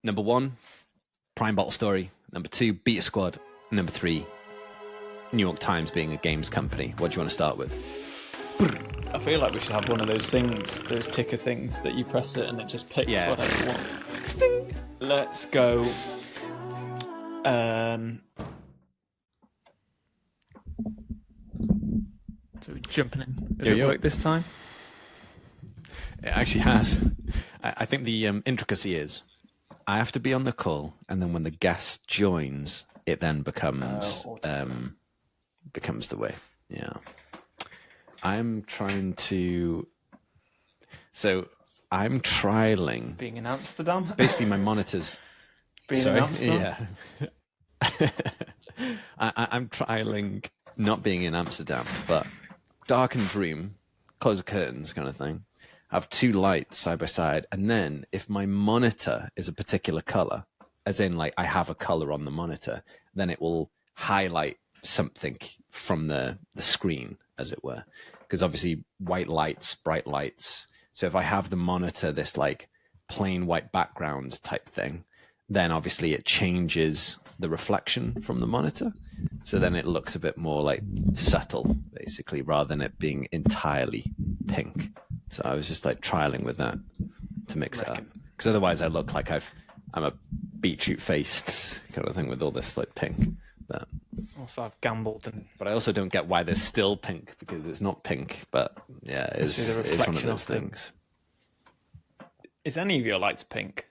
Number 1, Prime Bottle Story. Number 2, Beta Squad. Number 3, New York Times being a games company. What do you want to start with? I feel like we should have one of those things, those ticker things that you press it and it just picks whatever you want. Let's go. So we're jumping in. Does it work this time? It actually has. I think the intricacy is I have to be on the call, and then when the guest joins, it then becomes the way. Yeah. I'm trialing. Being in Amsterdam? Basically, my monitors. In Amsterdam? Yeah. I'm trialing not being in Amsterdam, but darkened room, close the curtains kind of thing. Have 2 lights side by side, and then if my monitor is a particular color, as in like I have a color on the monitor, then it will highlight something from the screen, as it were. Because obviously white lights, bright lights. So if I have the monitor this like plain white background type thing, then obviously it changes the reflection from the monitor. So then it looks a bit more like subtle, basically, rather than it being entirely pink. So I was just like trialing with that to mix it up. Because otherwise I look like I'm a beetroot faced kind of thing with all this like pink. But also I've gambled. But I also don't get why there's still pink, because it's not pink. But yeah, it's one of those things. Is any of your lights pink?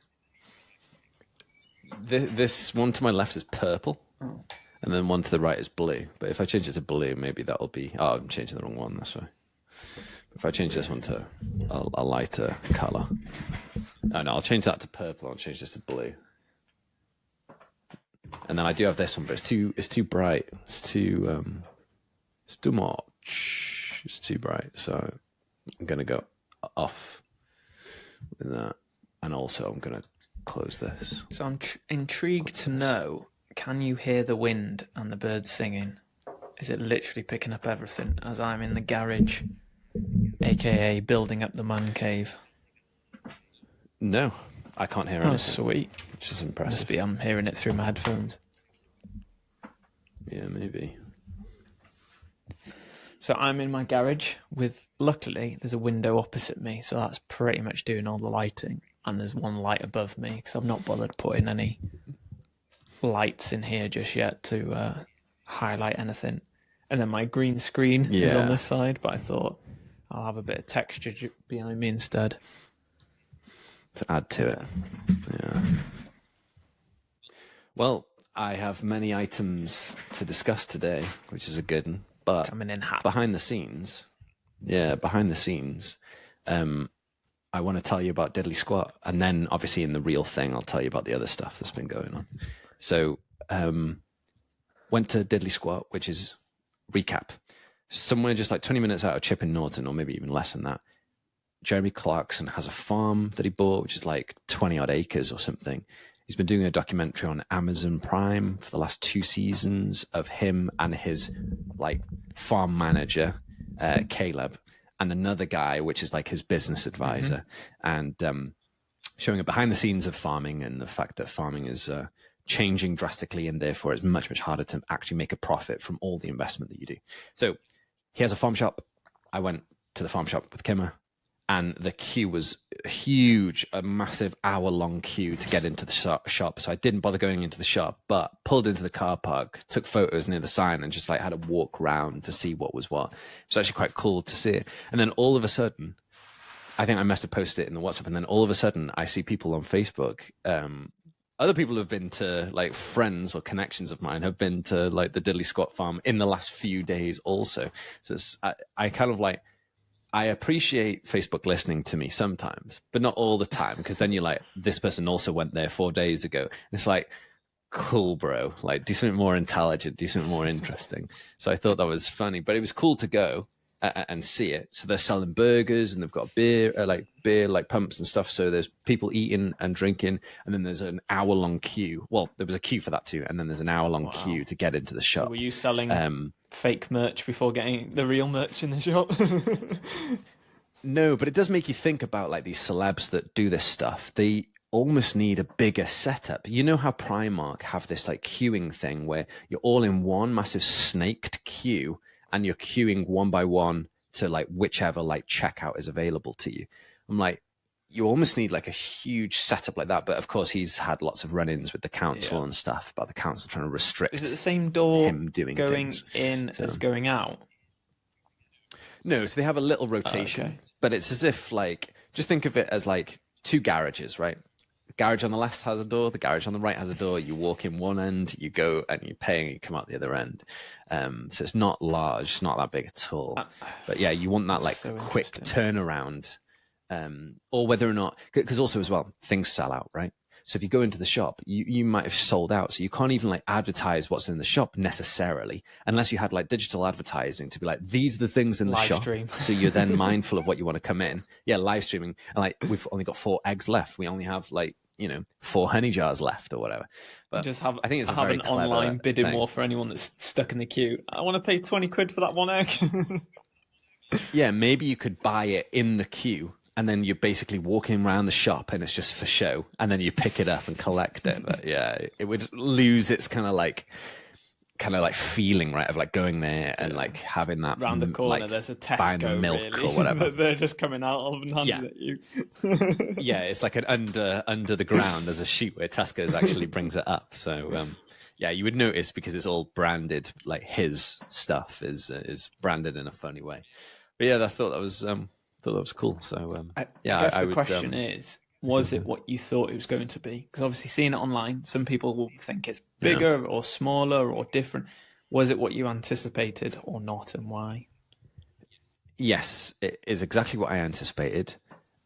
This one to my left is purple, and then one to the right is blue. But if I change it to blue, maybe that'll be... Oh, I'm changing the wrong one, that's why. If I change this one to a lighter colour... Oh, no, I'll change that to purple. I'll change this to blue. And then I do have this one, but it's too bright. It's too much. It's too bright. So I'm going to go off with that. And also I'm going to close this. So I'm intrigued to know, can you hear the wind and the birds singing? Is it literally picking up everything as I'm in the garage, aka building up the man cave? No, I can't hear anything. Oh, sweet. Which is impressive. Must be I'm hearing it through my headphones. Yeah, maybe. So I'm in my garage with, luckily, there's a window opposite me, so that's pretty much doing all the lighting. And there's one light above me, because I've not bothered putting any lights in here just yet to highlight anything. And then my green screen is on this side, but I thought I'll have a bit of texture behind me instead. To add to it. Yeah. Well, I have many items to discuss today, which is a good one. But coming in hot. behind the scenes, I want to tell you about Diddly Squat. And then obviously in the real thing, I'll tell you about the other stuff that's been going on. So went to Diddly Squat, which is recap. Somewhere just like 20 minutes out of Chipping Norton, or maybe even less than that. Jeremy Clarkson has a farm that he bought, which is like 20 odd acres or something. He's been doing a documentary on Amazon Prime for the last 2 seasons of him and his like farm manager, Caleb, and another guy, which is like his business advisor, and showing a behind the scenes of farming and the fact that farming is changing drastically, and therefore it's much, much harder to actually make a profit from all the investment that you do. So he has a farm shop. I went to the farm shop with Kimmer, and the queue was huge, a massive hour-long queue to get into the shop. So I didn't bother going into the shop, but pulled into the car park, took photos near the sign, and just like had a walk around to see what was what. It was actually quite cool to see it. And then all of a sudden, I think I must have posted it in the WhatsApp, and then all of a sudden I see people on Facebook, other people who have been to, like, friends or connections of mine have been to like the Diddly Squat farm in the last few days also. So I kind of like, I appreciate Facebook listening to me sometimes, but not all the time, because then you're like, this person also went there 4 days ago. And it's like, cool, bro. Like, do something more intelligent, do something more interesting. So I thought that was funny, but it was cool to go and see it. So they're selling burgers, and they've got beer like pumps and stuff. So there's people eating and drinking, and then there's an hour-long queue. Well, there was a queue for that too, and then there's an hour-long queue to get into the shop. So were you selling fake merch before getting the real merch in the shop? No, but it does make you think about like these celebs that do this stuff. almost need a bigger setup. You know how Primark have this like queuing thing where you're all in one massive snaked queue and you're queuing one by one to like whichever like checkout is available to you. I'm like, you almost need like a huge setup like that. But of course, he's had lots of run-ins with the council and stuff about the council trying to restrict. Is it the same door him doing going things. in as going out? No, so they have a little rotation, okay. but it's as if like, just think of it as like two garages, right? The garage on the left has a door, the garage on the right has a door. You walk in one end, you go and you pay and you come out the other end. So it's not large, it's not that big at all. But yeah, you want that like so quick turnaround. Or whether or not, because also as well, things sell out, right? So if you go into the shop, you might have sold out. So you can't even like advertise what's in the shop necessarily, unless you had like digital advertising to be like, these are the things in the shop. So you're then mindful of what you want to come in. Yeah, live streaming. And like, we've only got 4 eggs left. We only have like, 4 honey jars left or whatever. But just have, I think it's have an online bidding war for anyone that's stuck in the queue. I want to pay 20 quid for that one egg. Yeah, maybe you could buy it in the queue. And then you're basically walking around the shop and it's just for show. And then you pick it up and collect it. But yeah, it would lose its kind of like feeling, right? Of like going there and like having that round the corner. like, there's a Tesco, buying the milk really, or whatever. they're just coming out of and handing at you. Yeah, it's like an under the ground. There's a sheet where Tesco's actually brings it up. So yeah, you would notice because it's all branded. Like his stuff is branded in a funny way. But yeah, I thought that was cool. So I guess the question is, was it what you thought it was going to be? Because obviously seeing it online, some people will think it's bigger or smaller or different. Was it what you anticipated or not, and why? Yes, it is exactly what I anticipated.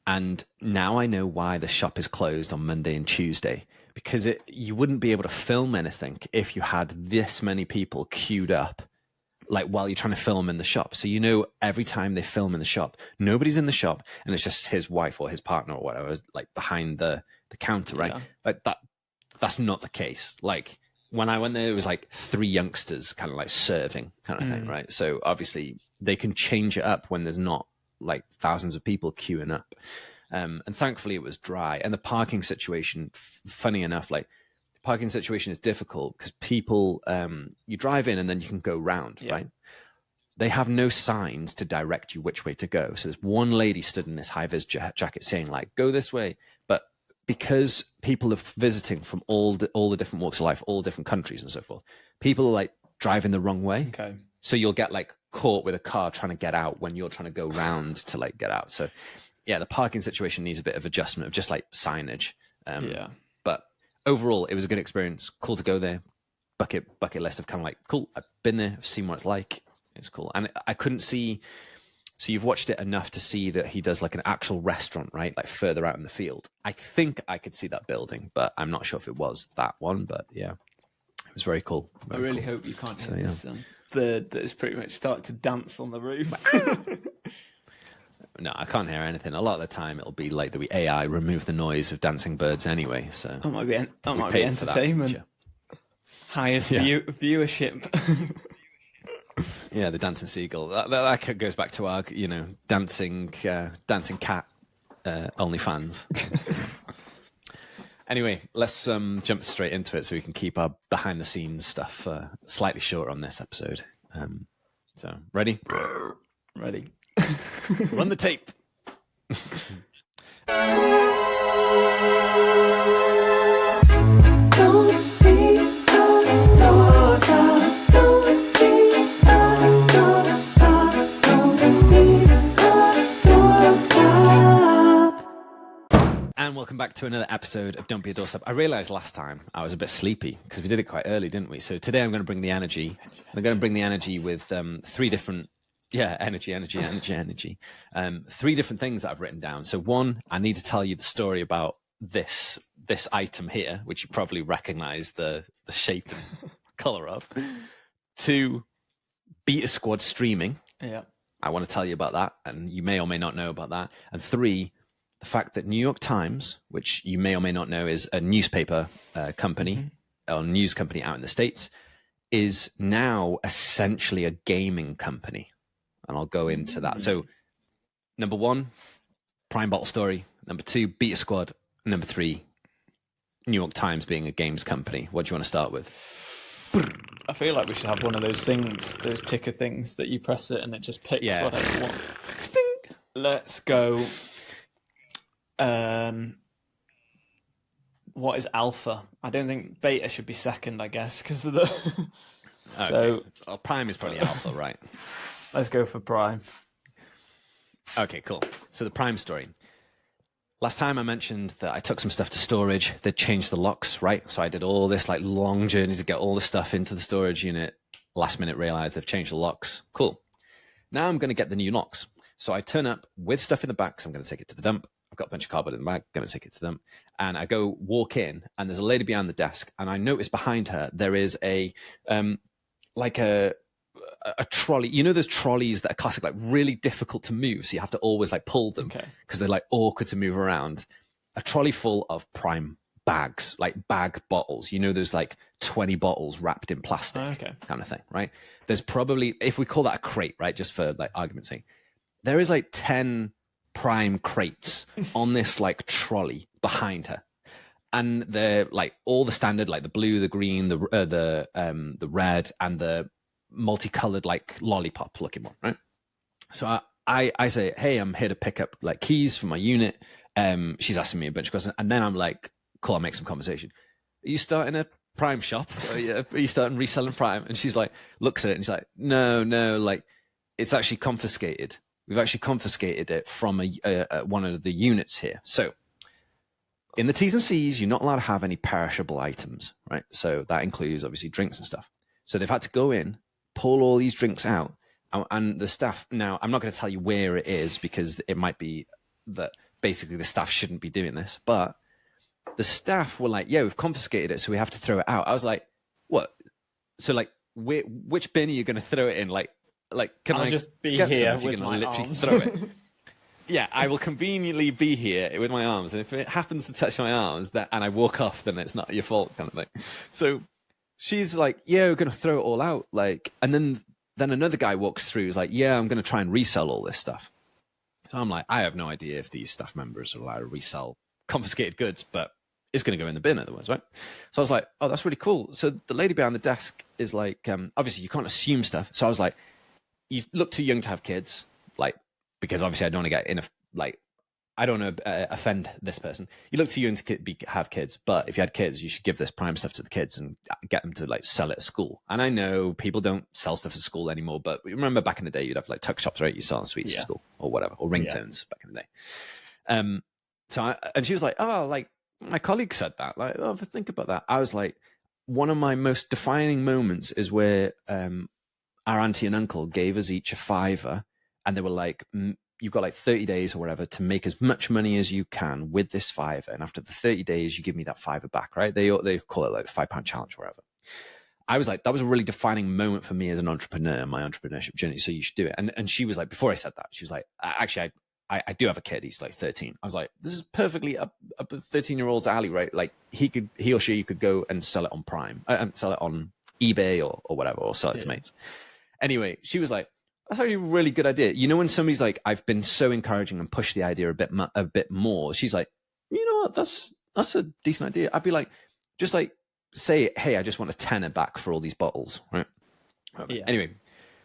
And now I know why the shop is closed on Monday and Tuesday, because you wouldn't be able to film anything if you had this many people queued up like while you're trying to film in the shop. So every time they film in the shop, nobody's in the shop and it's just his wife or his partner or whatever like behind the counter, right? Like that's not the case. Like when I went there, it was like 3 youngsters kind of like serving kind of thing, right? So obviously they can change it up when there's not like thousands of people queuing up. And thankfully it was dry. And the parking situation, funny enough, like parking situation is difficult because people, you drive in and then you can go round, right? They have no signs to direct you which way to go. So there's one lady stood in this high-vis jacket saying like, go this way. But because people are visiting from all the different walks of life, all different countries and so forth, people are like driving the wrong way. Okay. So you'll get like caught with a car trying to get out when you're trying to go round to like get out. So yeah, the parking situation needs a bit of adjustment of just like signage. But overall, it was a good experience. Cool to go there. Bucket list of kind of like, cool, I've been there, I've seen what it's like. It's cool. And I couldn't see, so you've watched it enough to see that he does like an actual restaurant, right? Like further out in the field. I think I could see that building, but I'm not sure if it was that one. But yeah, it was very cool. I really hope you can't hear this bird that has pretty much started to dance on the roof. No, I can't hear anything. A lot of the time, it'll be like the AI remove the noise of dancing birds anyway. So that might be entertainment. Highest viewership. Yeah, the dancing seagull. That goes back to our, dancing cat OnlyFans. Anyway, let's jump straight into it so we can keep our behind the scenes stuff slightly short on this episode. So, ready? Ready. Run the tape. Don't be a doorstop. Don't be a doorstop. Don't be a doorstop. And welcome back to another episode of Don't Be a Doorstop. I realised last time I was a bit sleepy because we did it quite early, didn't we? So today I'm going to bring the energy. I'm going to bring the energy with 3 different... Yeah, energy. 3 different things that I've written down. So 1, I need to tell you the story about this item here, which you probably recognize the shape and color of. 2, Beta Squad streaming. Yeah. I want to tell you about that, and you may or may not know about that. And 3, the fact that New York Times, which you may or may not know is a newspaper company, or news company out in the States, is now essentially a gaming company. And I'll go into that. So, number 1, Prime Bottle story. Number 2, Beta Squad. Number 3, New York Times being a games company, what do you want to start with? I feel like we should have one of those things, those ticker things that you press it and it just picks whatever you want. Let's go. What is alpha? I don't think beta should be second, I guess, because of the. Okay. So well, Prime is probably alpha, right? let's go for prime. Okay, cool. So the Prime story. Last time I mentioned that I took some stuff to storage. They changed the locks, right? So I did all this like long journey to get all the stuff into the storage unit. Last minute realized they've changed the locks. Cool. Now I'm going to get the new locks. So I turn up with stuff in the back, so I'm going to take it to the dump. I've got a bunch of cardboard in the bag, going to take it to them. And I go walk in, and there's a lady behind the desk, and I notice behind her there is a trolley. You know those trolleys that are classic, like really difficult to move, so you have to always like pull them because they're like awkward to move around. A trolley full of Prime bags, like bag bottles. You know, there's like 20 bottles wrapped in plastic kind of thing, right? There's probably, if we call that a crate, right, just for like argument's sake, there is like 10 Prime crates on this like trolley behind her, and they're like all the standard, like the blue, the green, the red, and the multicolored like lollipop looking one, right? So I say, hey, I'm here to pick up like keys for my unit. She's asking me a bunch of questions, and then I'm like, cool, I'll make some conversation. Are you starting a Prime shop? Are you starting reselling Prime? And she's like, looks at it and she's like, no, like it's actually confiscated. We've actually confiscated it from one of the units here. So in the T's and C's, you're not allowed to have any perishable items, right? So that includes obviously drinks and stuff. So they've had to go in, pull all these drinks out, and the staff, now I'm not going to tell you where it is because it might be that basically the staff shouldn't be doing this, but the staff were like, yeah, we've confiscated it, so we have to throw it out. I was like, what? So like, which bin are you going to throw it in? Like, can I'll I just be here with my literally arms. throw it? Yeah, I will conveniently be here with my arms, and if it happens to touch my arms and I walk off, then it's not your fault, kind of thing. So she's like, yeah, we're going to throw it all out. Like, and then another guy walks through, he's like, yeah, I'm going to try and resell all this stuff. So I'm like, I have no idea if these staff members are allowed to resell confiscated goods, but it's going to go in the bin otherwise, right? So I was like, oh, that's really cool. So the lady behind the desk is like, obviously you can't assume stuff. So I was like, you look too young to have kids, like, because obviously I don't want to get in I don't want to offend this person. You look too young to have kids, but if you had kids, you should give this Prime stuff to the kids and get them to like sell it at school. And I know people don't sell stuff at school anymore, but remember back in the day, you'd have like tuck shops, right? You sell sweets at school or whatever, or ringtones back in the day. And she was like, oh, like my colleague said that, like, oh, think about that. I was like, one of my most defining moments is where our auntie and uncle gave us each a $5, and they were like, you've got like 30 days or whatever to make as much money as you can with this $5, and after the 30 days you give me that $5 back, right? They call it like the £5 challenge or whatever. I was like, that was a really defining moment for me as an entrepreneur, my entrepreneurship journey, so you should do it. And she was like, before I said that, she was like, actually I do have a kid, he's like 13. I was like, this is perfectly up a 13-year-old's alley, right? Like he or she could go and sell it on Prime, and sell it on eBay or whatever, or sell it to mates. Anyway, she was like, that's actually a really good idea. You know, when somebody's like, I've been so encouraging and pushed the idea a bit more, she's like, you know what, that's a decent idea. I'd be like, just like say, hey, I just want a tenner back for all these bottles, right? Yeah. Anyway,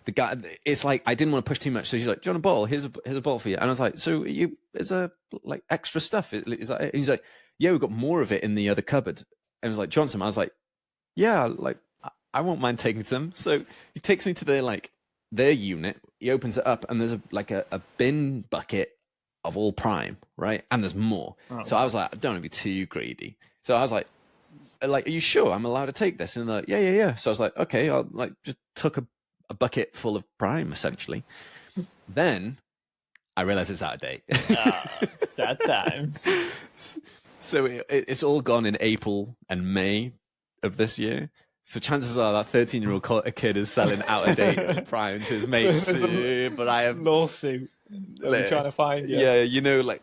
the guy, it's like, I didn't want to push too much. So she's like, do you want a bottle? Here's a bottle for you. And I was like, so is there like extra stuff? Is that it? And he's like, yeah, we've got more of it in the other cupboard. And I was like, Johnson, I was like, yeah, like, I won't mind taking some. So he takes me to their unit. He opens it up, and there's a bin bucket of all Prime, right? And there's more. Oh, so I was like, I don't want to be too greedy. So I was like, are you sure I'm allowed to take this? And they're like, yeah. So I was like, okay, I'll like just took a bucket full of Prime essentially. Then I realized it's out of date. Sad times. So it's all gone in April and May of this year. So chances are that 13-year-old kid is selling out-of-date Prime to his mates. But I have lawsuit. I'm trying to find you. Yeah, you know, like,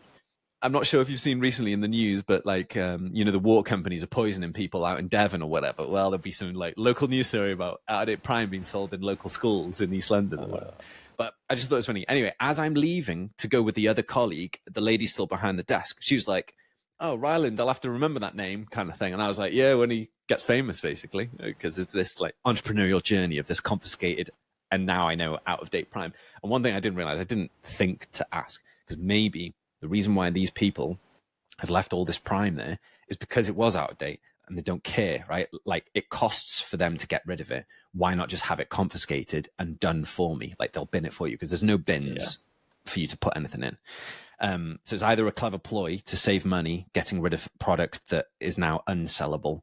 I'm not sure if you've seen recently in the news, but like, you know, the water companies are poisoning people out in Devon or whatever. Well, there'll be some like local news story about out-of-date Prime being sold in local schools in East London or whatever. But I just thought it was funny. Anyway, as I'm leaving to go with the other colleague, the lady still behind the desk, she was like, oh, Ryland, I'll have to remember that name kind of thing. And I was like, yeah, when he gets famous, basically, because of this like entrepreneurial journey of this confiscated and now I know out of date prime. And one thing I didn't realize, I didn't think to ask, because maybe the reason why these people had left all this prime there is because it was out of date and they don't care, right? Like it costs for them to get rid of it. Why not just have it confiscated and done for me? Like they'll bin it for you because there's no bins for you to put anything in. So it's either a clever ploy to save money, getting rid of product that is now unsellable,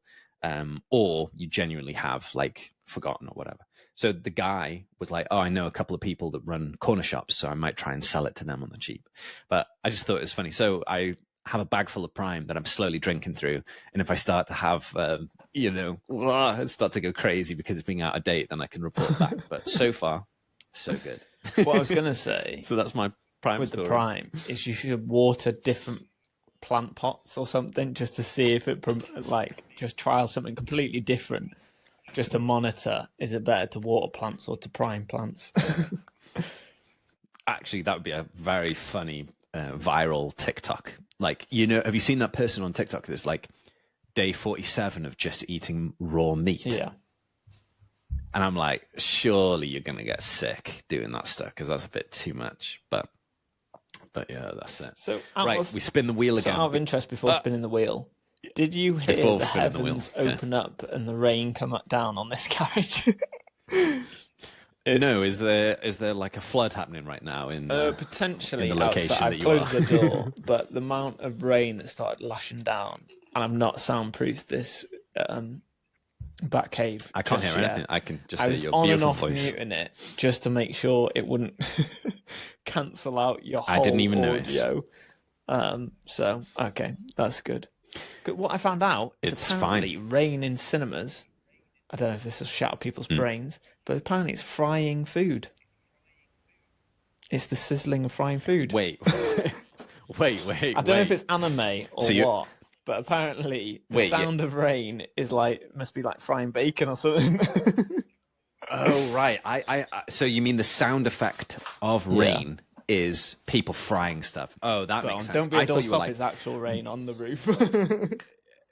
or you genuinely have like forgotten or whatever. So the guy was like, oh, I know a couple of people that run corner shops, so I might try and sell it to them on the cheap. But I just thought it was funny. So I have a bag full of prime that I'm slowly drinking through. And if I start to have, start to go crazy because it's being out of date, then I can report back. But so far, so good. What I was going to say So that's my prime with story. the prime is you should water different plant pots or something just to see if it, like, just trial something completely different just to monitor. Is it better to water plants or to prime plants? Actually, that would be a very funny viral TikTok. Like, you know, have you seen that person on TikTok that's like day 47 of just eating raw meat? Yeah. And I'm like, surely you're going to get sick doing that stuff because that's a bit too much. But yeah, that's it. So we spin the wheel again. Out of interest, before spinning the wheel, did you hear Before the spinning the wheel, heavens open up and the rain come down on this carriage? No, is there like a flood happening right now in potentially in the location outside. that I've you closed are? the door, but the amount of rain that started lashing down, and I'm not soundproofed this back cave. I can't just hear yet. anything. I can just I hear was your on and beautiful off voice. muting it just to make sure it wouldn't cancel out your whole I didn't even audio. So okay, that's good. What I found out is It's apparently rain in cinemas. I don't know if this will shatter people's brains, but apparently it's frying food. It's the sizzling of frying food. Wait. I don't know if it's anime or what, but apparently the sound of rain is like must be like frying bacon or something. Oh right, I so you mean the sound effect of rain is people frying stuff? Oh, that makes sense. Don't be a doorstop. like, It's actual rain on the roof.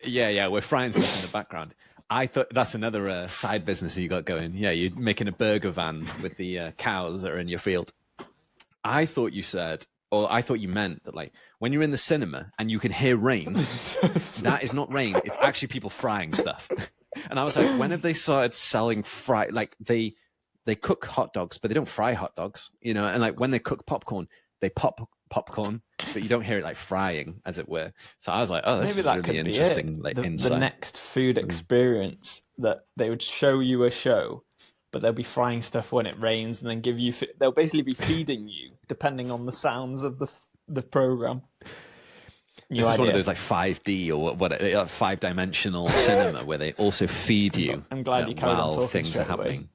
yeah, we're frying stuff in the background. I thought that's another side business you got going. Yeah, you're making a burger van with the cows that are in your field. I thought you said, or I thought you meant that like when you're in the cinema and you can hear rain, that is not rain. It's actually people frying stuff. And I was like, when have they started selling like they cook hot dogs, but they don't fry hot dogs, you know? And like when they cook popcorn, they pop popcorn, but you don't hear it like frying, as it were. So I was like, oh, this Maybe is that really could be interesting. it. Like the insight. next food experience that they would show you a show, but they'll be frying stuff when it rains, and then give you. They'll basically be feeding you depending on the sounds of the program. This is one of those like 5D or what 5-dimensional cinema where they also feed you. I'm glad you carried on while talking things are straight away. happening.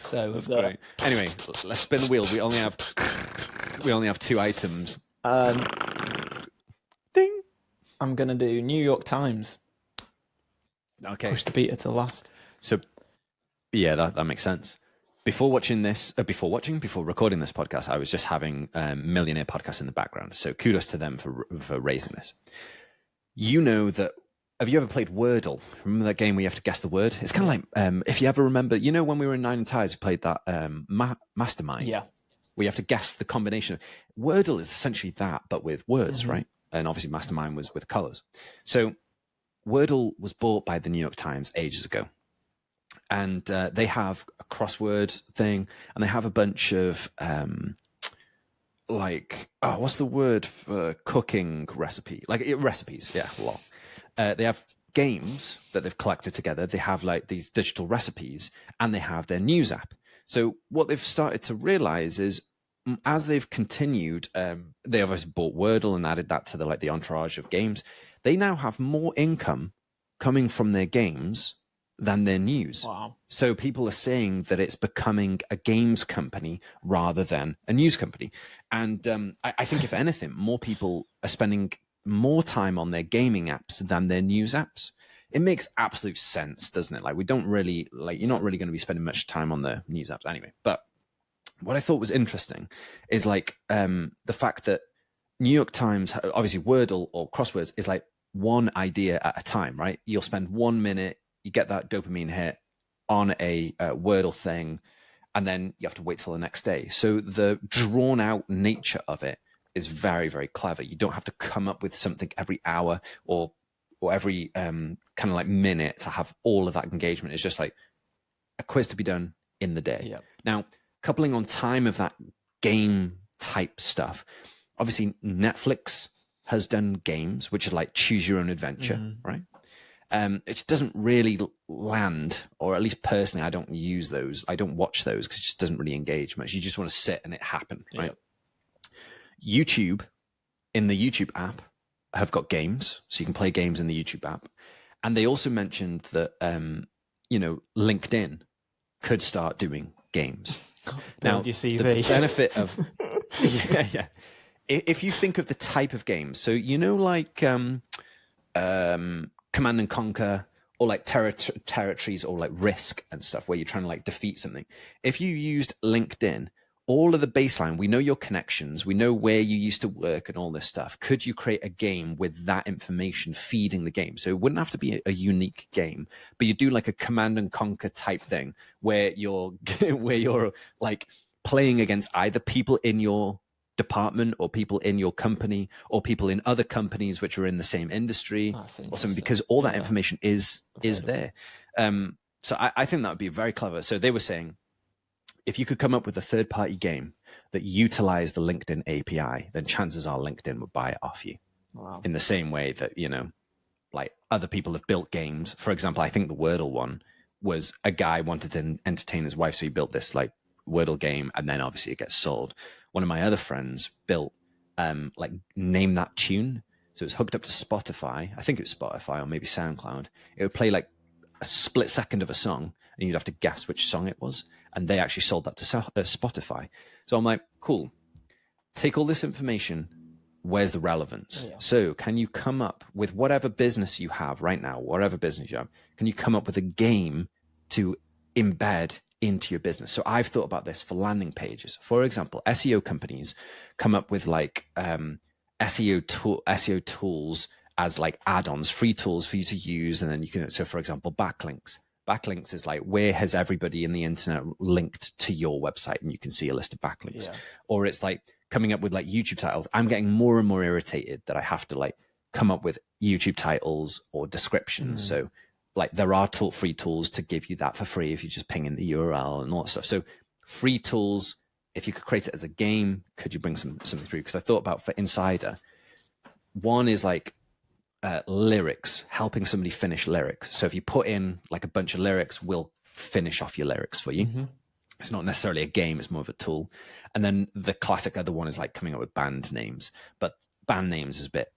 So That's great. Anyway, let's spin the wheel. We only have 2 items. Ding. I'm gonna do New York Times. Okay. Push the beta to last. So, yeah, that makes sense. Before recording this podcast, I was just having Millionaire Podcast in the background. So kudos to them for raising this. You know that. Have you ever played Wordle? Remember that game where you have to guess the word? It's kind of like, if you ever remember, you know, when we were in Nine and Ties, we played that Mastermind. Yeah. Where you have to guess the combination. Wordle is essentially that, but with words, right? And obviously Mastermind was with colors. So Wordle was bought by the New York Times ages ago. And they have a crossword thing, and they have a bunch of, what's the word for cooking recipe? Like recipes, yeah, a lot. They have games that they've collected together. They have like these digital recipes, and they have their news app. So what they've started to realize is, as they've continued, they obviously bought Wordle and added that to the entourage of games. They now have more income coming from their games than their news. Wow. So people are saying that it's becoming a games company rather than a news company. And I think if anything, more people are spending more time on their gaming apps than their news apps. It makes absolute sense, doesn't it? Like we don't really you're not really going to be spending much time on the news apps anyway. But what I thought was interesting is the fact that New York Times, obviously Wordle or crosswords is like one idea at a time, right? You'll spend 1 minute, you get that dopamine hit on a Wordle thing, and then you have to wait till the next day. So the drawn out nature of it is very, very clever. You don't have to come up with something every hour or every kind of like minute to have all of that engagement. It's just like a quiz to be done in the day. Yep. Now, coupling on time of that game type stuff, obviously Netflix has done games which are like choose your own adventure, right? It doesn't really land, or at least personally, I don't use those. I don't watch those because it just doesn't really engage much. You just want to sit and it happen, right? Yep. YouTube, in the YouTube app, have got games, so you can play games in the YouTube app. And they also mentioned that, LinkedIn could start doing games. Now, your CV. The benefit of yeah. If you think of the type of games, so like Command and Conquer, or like territories, or like Risk and stuff, where you're trying to like defeat something. If you used LinkedIn, all of the baseline, we know your connections, we know where you used to work and all this stuff. Could you create a game with that information feeding the game? So it wouldn't have to be a unique game, but you do like a Command and Conquer type thing where you're like playing against either people in your department or people in your company or people in other companies which are in the same industry or something, because all that information is there. So I think that would be very clever. So they were saying, if you could come up with a third-party game that utilized the LinkedIn API, then chances are LinkedIn would buy it off you. Wow. In the same way that, like other people have built games. For example, I think the Wordle one was a guy wanted to entertain his wife, so he built this like Wordle game, and then obviously it gets sold. One of my other friends built like Name That Tune. So it's hooked up to Spotify. I think it was Spotify or maybe SoundCloud. It would play like a split second of a song, and you'd have to guess which song it was. And they actually sold that to Spotify. So I'm like, cool. Take all this information. Where's the relevance? Yeah. So can you come up with whatever business you have right now, whatever business you have, can you come up with a game to embed into your business? So I've thought about this for landing pages. For example, SEO companies come up with like SEO tools as like add-ons, free tools for you to use. And then you can, so for example, backlinks. Backlinks is like, where has everybody in the internet linked to your website? And you can see a list of backlinks. Yeah. Or it's like coming up with like YouTube titles. I'm getting more and more irritated that I have to like come up with YouTube titles or descriptions. So like there are free tools to give you that for free if you just ping in the URL and all that stuff. So free tools, if you could create it as a game, could you bring something through? Because I thought about for Insider, one is like lyrics, helping somebody finish lyrics. So if you put in like a bunch of lyrics, we'll finish off your lyrics for you. Mm-hmm. It's not necessarily a game, it's more of a tool. And then the classic other one is like coming up with band names, but band names is a bit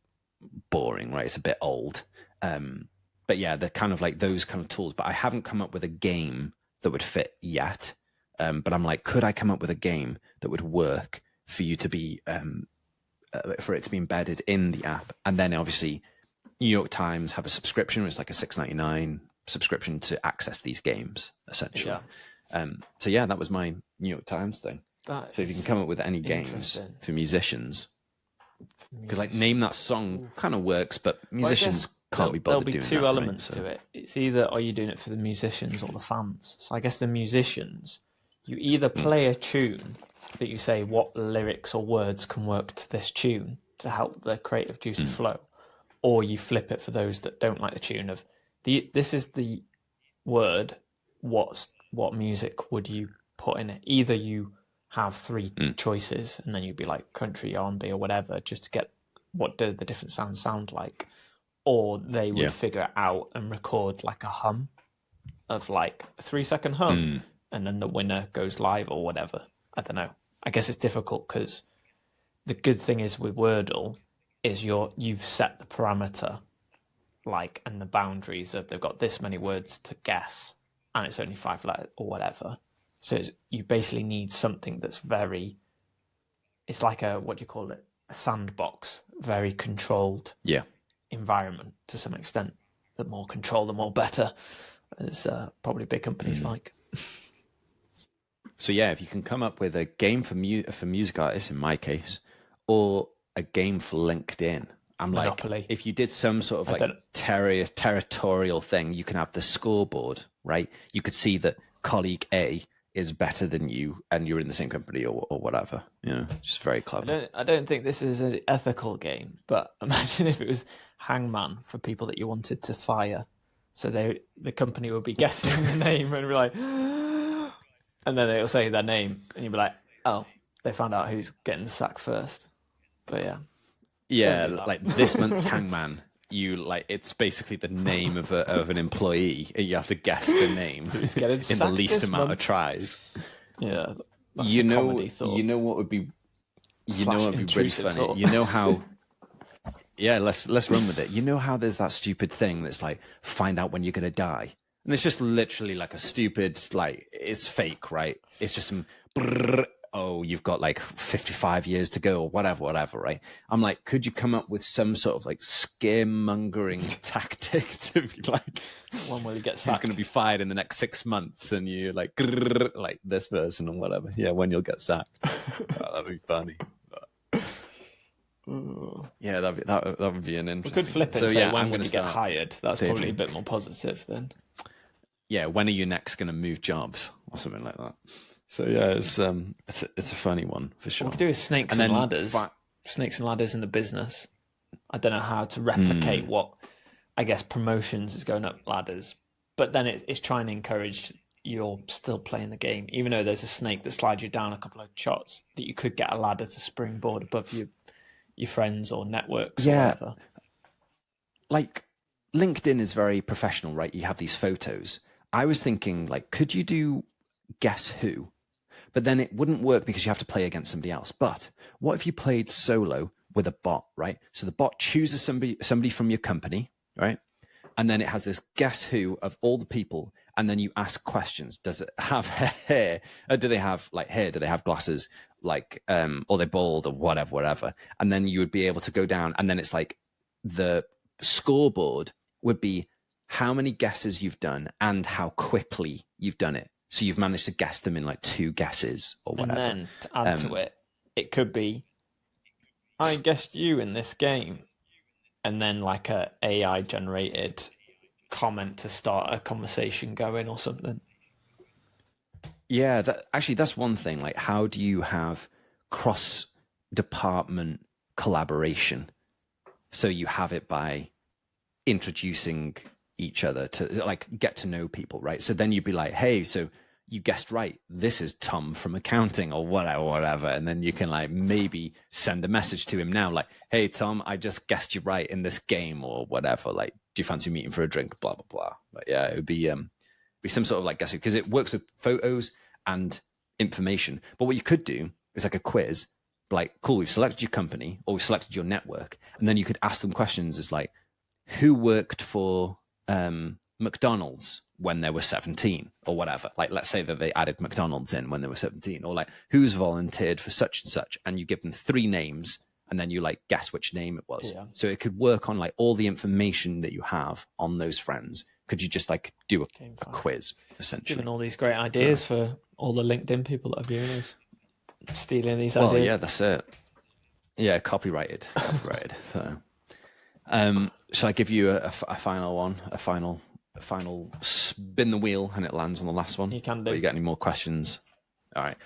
boring, right? It's a bit old. But yeah, they're kind of like those kind of tools, but I haven't come up with a game that would fit yet. But I'm like, could I come up with a game that would work for you to be, for it to be embedded in the app? And then obviously New York Times have a subscription. It's like a $6.99 subscription to access these games, essentially. Yeah. So yeah, that was my New York Times thing. So if you can come up with any games for musicians, because like Name That Song kind of works, but musicians can't be bothered doing that. There'll be two elements to it. It's either are you doing it for the musicians or the fans. So I guess the musicians, you either play a tune that you say what lyrics or words can work to this tune to help the creative juices flow, or you flip it for those that don't like the tune of this is the word. What music would you put in it? Either you have three choices, and then you'd be like country, R&B, or whatever, just to get what do the different sounds sound like, or they would figure it out and record like a hum of like a 3-second hum, and then the winner goes live or whatever. I don't know. I guess it's difficult because the good thing is with Wordle is you've set the parameter, like, and the boundaries of they've got this many words to guess, and it's only 5 letters or whatever. So you basically need something that's it's like what do you call it? A sandbox, very controlled environment to some extent. The more control, the more better, as probably big companies like. So yeah, if you can come up with a game for music artists, in my case, or a game for LinkedIn. I'm Monopoly. like, if you did some sort of like territorial thing, you can have the scoreboard, right? You could see that colleague A is better than you, and you're in the same company or whatever. You know, just very clever. I don't think this is an ethical game, but imagine if it was Hangman for people that you wanted to fire. So the company would be guessing the name and be like, and then they'll say their name, and you'd be like, oh, they found out who's getting the sack first. But yeah. Yeah, like this month's Hangman, you like it's basically the name of an employee, and you have to guess the name Who's getting in the sacked least this amount month? of tries. Yeah. That's You the know, comedy thought. you know what would be, you know Slash what would be really intrusive funny. thought. You know how, yeah, let's run with it. You know how there's that stupid thing that's like find out when you're gonna die, and it's just literally like a stupid like it's fake, right? It's just some. Brrr, oh, you've got like 55 years to go or whatever, right? I'm like, could you come up with some sort of like scaremongering tactic to be like, One where you get he's sacked. going to be fired in the next 6 months, and you like, grrr, like this person or whatever. Yeah, when you'll get sacked. Oh, that'd be funny. But... yeah, that would be an We interesting. could flip it So and say yeah, when I'm will going you to get hired? That's probably a daydream. bit more positive then. Yeah, when are you next going to move jobs or something like that? So yeah, it's a funny one for sure. What we could do is snakes and, then ladders. Snakes and ladders in the business. I don't know how to replicate what, I guess, promotions is going up ladders. But then it's trying to encourage you're still playing the game. Even though there's a snake that slides you down a couple of shots, that you could get a ladder to springboard above your friends or networks or whatever. Like LinkedIn is very professional, right? You have these photos. I was thinking, like, could you do guess who? But then it wouldn't work because you have to play against somebody else. But what if you played solo with a bot, right? So the bot chooses somebody from your company, right? And then it has this guess who of all the people, and then you ask questions. Does it have hair? Or do they have like hair? Do they have glasses? Like, or they're bald or whatever. And then you would be able to go down, and then it's like the scoreboard would be how many guesses you've done and how quickly you've done it. So you've managed to guess them in like 2 guesses or whatever. And then to add to it, it could be, I guessed you in this game. And then like a AI generated comment to start a conversation going or something. Yeah, that's one thing. Like, how do you have cross-department collaboration? So you have it by introducing each other to like get to know people, right? So then you'd be like, hey, so you guessed right, this is Tom from accounting or whatever, and then you can like maybe send a message to him now like, hey Tom, I just guessed you right in this game or whatever, like, do you fancy meeting for a drink, blah blah blah. But yeah, it would be some sort of like guessing, because it works with photos and information. But what you could do is like a quiz, like, cool, we've selected your company or we've selected your network, and then you could ask them questions as like, who worked for McDonald's when they were 17 or whatever. Like, let's say that they added McDonald's in when they were 17, or like, who's volunteered for such and such, and you give them 3 names and then you like guess which name it was. Yeah. So it could work on like all the information that you have on those friends. Could you just like do a quiz essentially? Giving all these great ideas for all the LinkedIn people that are viewing us, stealing these ideas. Well, yeah, that's it. Yeah, copyrighted. So, shall I give you a final one? A final spin the wheel and it lands on the last one? You can do. Or you get any more questions? All right.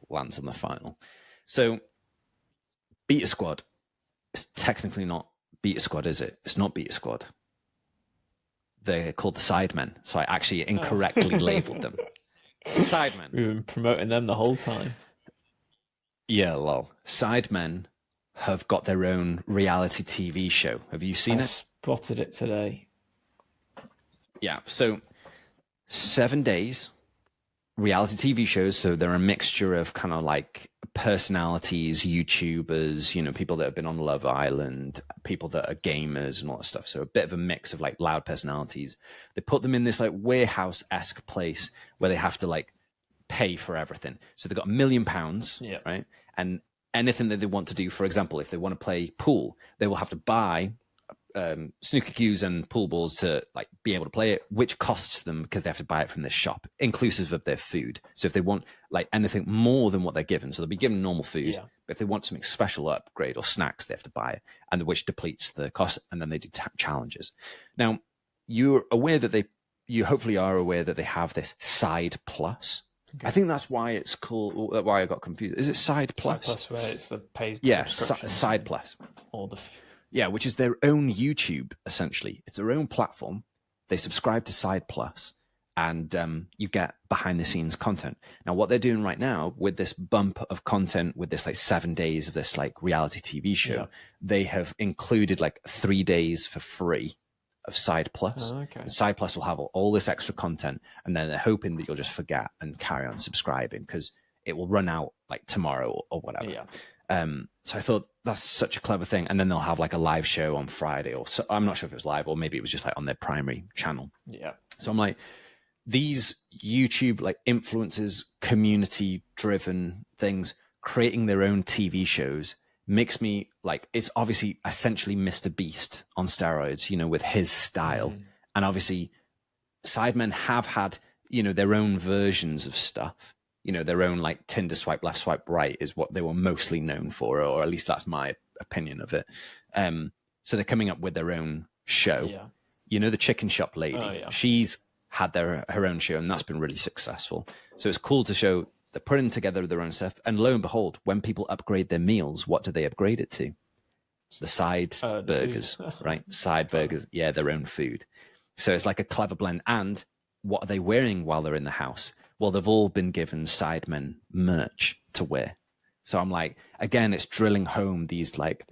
Lands on the final. So, Beta Squad. It's technically not Beta Squad, is it? It's not Beta Squad. They're called the Sidemen. So I actually incorrectly labeled them. Sidemen. We've been promoting them the whole time. Yeah, lol. Sidemen have got their own reality TV show. Have you seen I it? spotted it today. Yeah, so 7 days, reality TV shows. So they're a mixture of kind of like personalities, YouTubers, you know, people that have been on Love Island, people that are gamers and all that stuff. So a bit of a mix of like loud personalities. They put them in this like warehouse-esque place where they have to like pay for everything. So they've got £1 million, right? And anything that they want to do, for example, if they want to play pool, they will have to buy snooker cues and pool balls to like be able to play it, which costs them because they have to buy it from this shop, inclusive of their food. So if they want like anything more than what they're given, so they'll be given normal food, but if they want something special upgrade or snacks, they have to buy it, and which depletes the cost, and then they do challenges. Now, you're aware that you hopefully are aware that they have this Side Plus. Okay. I think that's why it's called, why I got confused. Is it Side Plus? Side Plus, where it's a paid subscription. Side Plus. Or the which is their own YouTube, essentially. It's their own platform. They subscribe to Side Plus, and you get behind-the-scenes content. Now, what they're doing right now with this bump of content, with this like 7 days of this like reality TV show, they have included like 3 days for free of Side Plus. Oh, okay. Side Plus will have all this extra content, and then they're hoping that you'll just forget and carry on subscribing because it will run out like tomorrow or whatever. So I thought that's such a clever thing. And then they'll have like a live show on Friday, or so, I'm not sure if it was live or maybe it was just like on their primary channel. So I'm like, these YouTube like influencers, community driven things, creating their own TV shows makes me like, it's obviously essentially Mr. Beast on steroids, you know, with his style. And obviously Sidemen have had, you know, their own versions of stuff, you know, their own like Tinder swipe left, swipe right is what they were mostly known for, or at least that's my opinion of it. So they're coming up with their own show. You know, the chicken shop lady, she's had her own show, and that's been really successful. So it's cool to show they're putting together their own stuff. And lo and behold, when people upgrade their meals, what do they upgrade it to? The side burgers, right? Side burgers. Yeah, their own food. So it's like a clever blend. And what are they wearing while they're in the house? Well, they've all been given Sidemen merch to wear. So I'm like, again, it's drilling home these like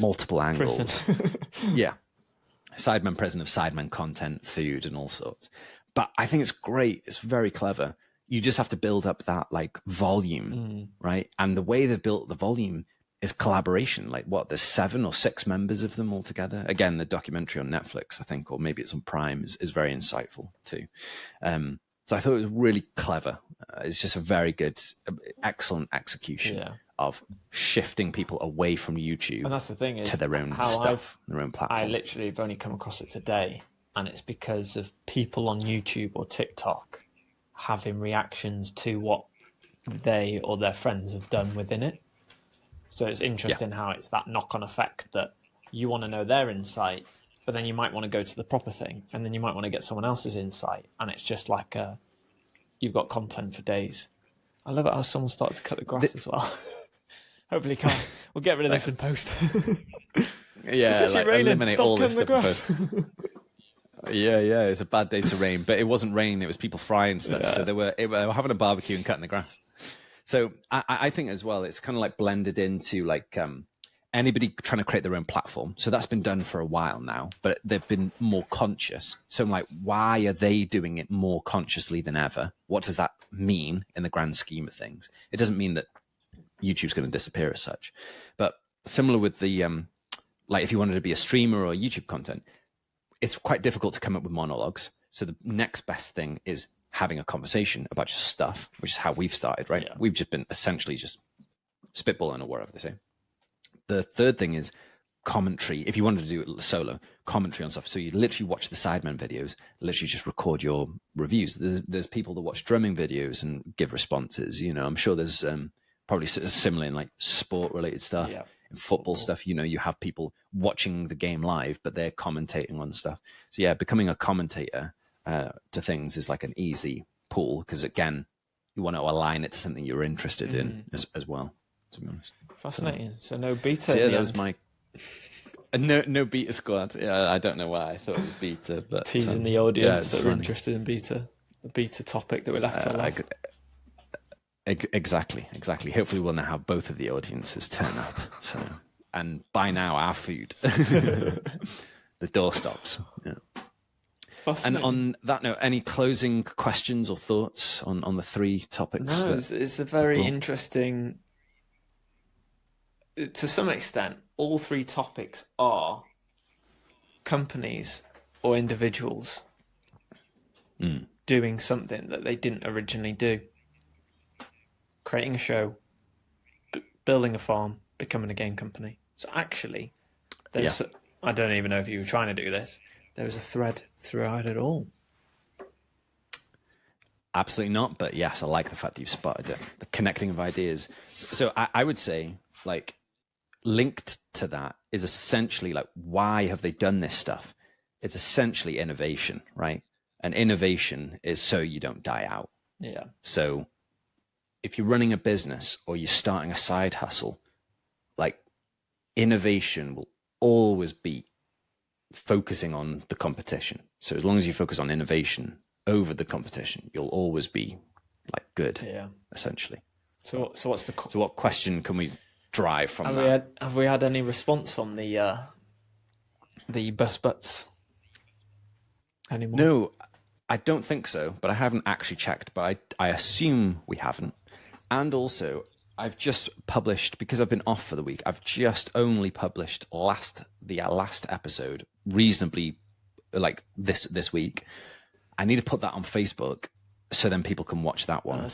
multiple angles. Sidemen prison of Sidemen content, food, and all sorts. But I think it's great. It's very clever. You just have to build up that like volume, right? And the way they've built the volume is collaboration. Like what, there's 7 or 6 members of them all together. Again, the documentary on Netflix, I think, or maybe it's on Prime, is very insightful too. So I thought it was really clever. It's just a very good, excellent execution of shifting people away from YouTube, and that's the thing, is to their own stuff, their own platform. I literally have only come across it today, and it's because of people on YouTube or TikTok having reactions to what they or their friends have done within it. So it's interesting how it's that knock-on effect that you want to know their insight, but then you might want to go to the proper thing, and then you might want to get someone else's insight, and it's just like you've got content for days. I love it how someone started to cut the grass as well. Hopefully, we'll get rid of this in post. Like eliminate all this stuff in post. It's a bad day to rain, but it wasn't rain; it was people frying stuff. So they were having a barbecue and cutting the grass. So I think as well, it's kind of like blended into like anybody trying to create their own platform. So that's been done for a while now, but they've been more conscious. So I'm like, why are they doing it more consciously than ever? What does that mean in the grand scheme of things? It doesn't mean that YouTube's going to disappear as such, but similar with the like if you wanted to be a streamer or YouTube content, it's quite difficult to come up with monologues. So the next best thing is having a conversation about just stuff, which is how we've started, right? We've just been essentially just spitballing or whatever they say. The third thing is commentary. If you wanted to do it solo, commentary on stuff. So you literally watch the Sidemen videos, literally just record your reviews. There's people that watch drumming videos and give responses. You know, I'm sure there's probably similar in like sport related stuff, in football stuff. You know, you have people watching the game live, but they're commentating on stuff. So yeah, becoming a commentator to things is like an easy pull, because again, you want to align it to something you're interested in as well, to be honest. Fascinating. So no beta. So yeah, that was my no beta squad. Yeah, I don't know why I thought it was beta, but teasing the audience that were interested in beta, the beta topic that we left to last. Exactly. Hopefully, we'll now have both of the audiences turn up. So, and by now, our food, the doorstops. Yeah. And on that note, any closing questions or thoughts on the 3 topics? No, it's a very interesting. To some extent, all 3 topics are companies or individuals doing something that they didn't originally do. Creating a show, building a farm, becoming a game company. So actually, there's I don't even know if you were trying to do this. There was a thread throughout it all. Absolutely not. But yes, I like the fact that you've spotted it. The connecting of ideas. So I would say, like, linked to that is essentially like, why have they done this stuff? It's essentially innovation, right? And innovation is so you don't die out. Yeah. So if you're running a business or you're starting a side hustle, like, innovation will always be focusing on the competition. So as long as you focus on innovation over the competition, you'll always be like good, essentially. So what's the So what question can we drive from that? Have we had any response from the bus butts anymore? No, I don't think so, but I haven't actually checked, but I assume we haven't. And also, I've just published, because I've been off for the week, I've just only published the last episode reasonably, like, this week. I need to put that on Facebook so then people can watch that one.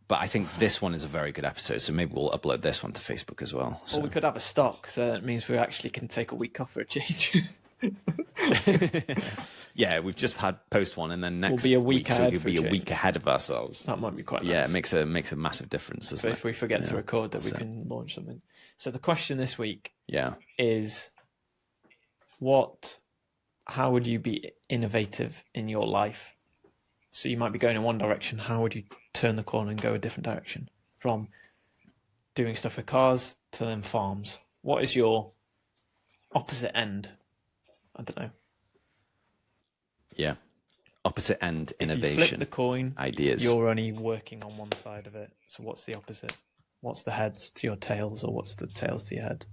But I think this one is a very good episode, so maybe we'll upload this one to Facebook as well. So. Or we could have a stock, so that means we actually can take a week off for a change. Yeah, we've just had post one, and then next we'll be a week ahead. So we'll be a week ahead of ourselves. That might be quite nice. Yeah, it makes a massive difference. So if we forget to record, that we can launch something. So the question this week is, how would you be innovative in your life? So you might be going in one direction. How would you turn the corner and go a different direction? From doing stuff with cars to then farms. What is your opposite end? I don't know. Yeah. Opposite end innovation. If you flip the coin, ideas. You're only working on one side of it. So what's the opposite? What's the heads to your tails, or what's the tails to your head?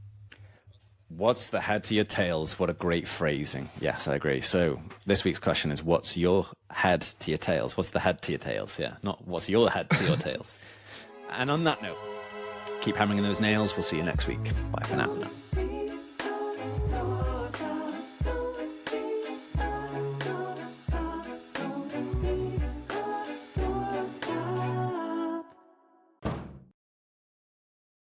What's the head to your tails? What a great phrasing. Yes, I agree. So this week's question is, what's your head to your tails? What's the head to your tails? Yeah, not what's your head to your tails. And on that note, keep hammering those nails. We'll see you next week. Bye for now.